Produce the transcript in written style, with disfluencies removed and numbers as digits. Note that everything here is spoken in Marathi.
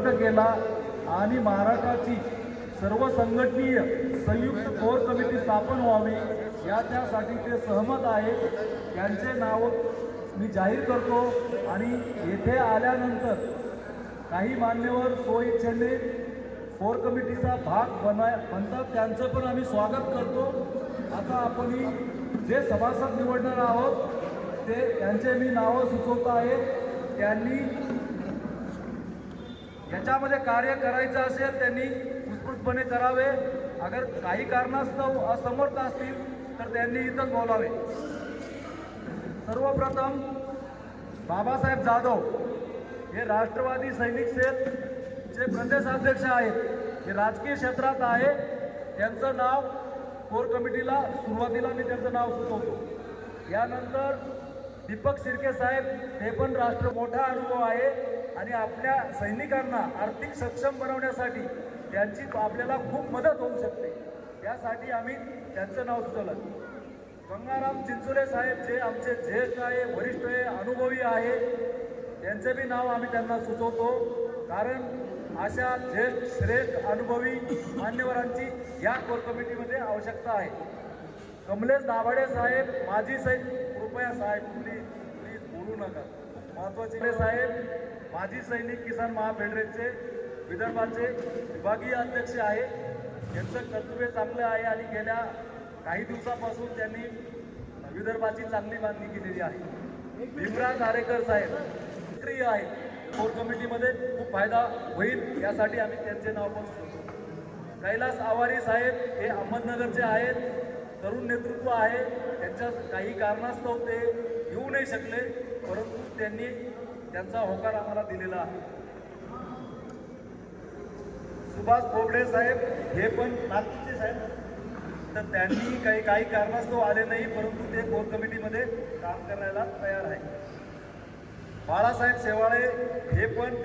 संपर्क केला आणि महाराष्ट्राची सर्व संघटनीय संयुक्त कोर कमिटी स्थापन व्हावी त्यासाठी ते सहमत आहेत. त्यांचे नाव मी जाहीर करतो आणि येथे आल्यानंतर काही मान्यवर स्वइच्छेने कोर कमिटीचा भाग बनतात त्यांचं पण आम्ही स्वागत करतो. आता आपण जे सभासद निवडणार आहोत त्यांचे मी नावं सुचवत आहे. त्यांनी याच्यामध्ये कार्य करायचं असेल त्यांनी उत्स्फूर्तपणे करावे. अगर काही कारणास्तव असमर्थ असतील तर त्यांनी इथंच बोलावे. सर्वप्रथम बाबासाहेब जाधव हे राष्ट्रवादी सैनिक सेलचे प्रदेशाध्यक्ष आहेत. हे राजकीय क्षेत्रात आहे. त्यांचं नाव कोर कमिटीला सुरुवातीला मी त्यांचं नाव सुचवतो. यानंतर दीपक शिर्के साहेब हे पण मोठा अनुभव आहे आणि आपल्या सैनिकांना आर्थिक सक्षम बनवण्यासाठी त्यांची आपल्याला खूप मदत होऊ शकते. यासाठी आम्ही त्यांचं नाव सुचवलं. गंगाराम चिंचोले साहेब जे आमचे ज्येष्ठ आहे, वरिष्ठ आहे, अनुभवी आहे, त्यांचे बी नाव आम्ही त्यांना सुचवतो. कारण अशा ज्येष्ठ श्रेष्ठ अनुभवी मान्यवरांची या कोर कमिटीमध्ये आवश्यकता आहे. कमलेश दाभाडे साहेब माजी सैनिक, कृपया साहेब प्लीज बोलू नका, महत्वाचे साहेब माजी सैनिक किसान महाफेडरेशनचे विदर्भाचे विभागीय अध्यक्ष आहे. त्यांचं कर्तव्य चांगलं आहे आणि गेल्या काही दिवसापासून त्यांनी विदर्भाची चांगली बांधणी केलेली आहे. भीमराज आरेकर साहेब सक्रिय आहेत. कोर कमिटीमध्ये खूप फायदा होईल यासाठी आम्ही त्यांचे नाव पण सुचवतो. कैलास आवारी साहेब हे अहमदनगरचे आहेत. तरुण नेतृत्व आहे. त्यांच्या काही कारणास्तव ते येऊ नाही शकले, परंतु त्यांनी त्यांचा होकार आम्हाला दिलेला आहे. सुभाष बोबडे साहेब हे पण नागपूरचे साहेब, तर त्यांनी काही कारणास्तव आले नाही, परंतु ते कोर कमिटीमध्ये काम करायला तयार आहे. बाळासाहेब शेवाळे हे पण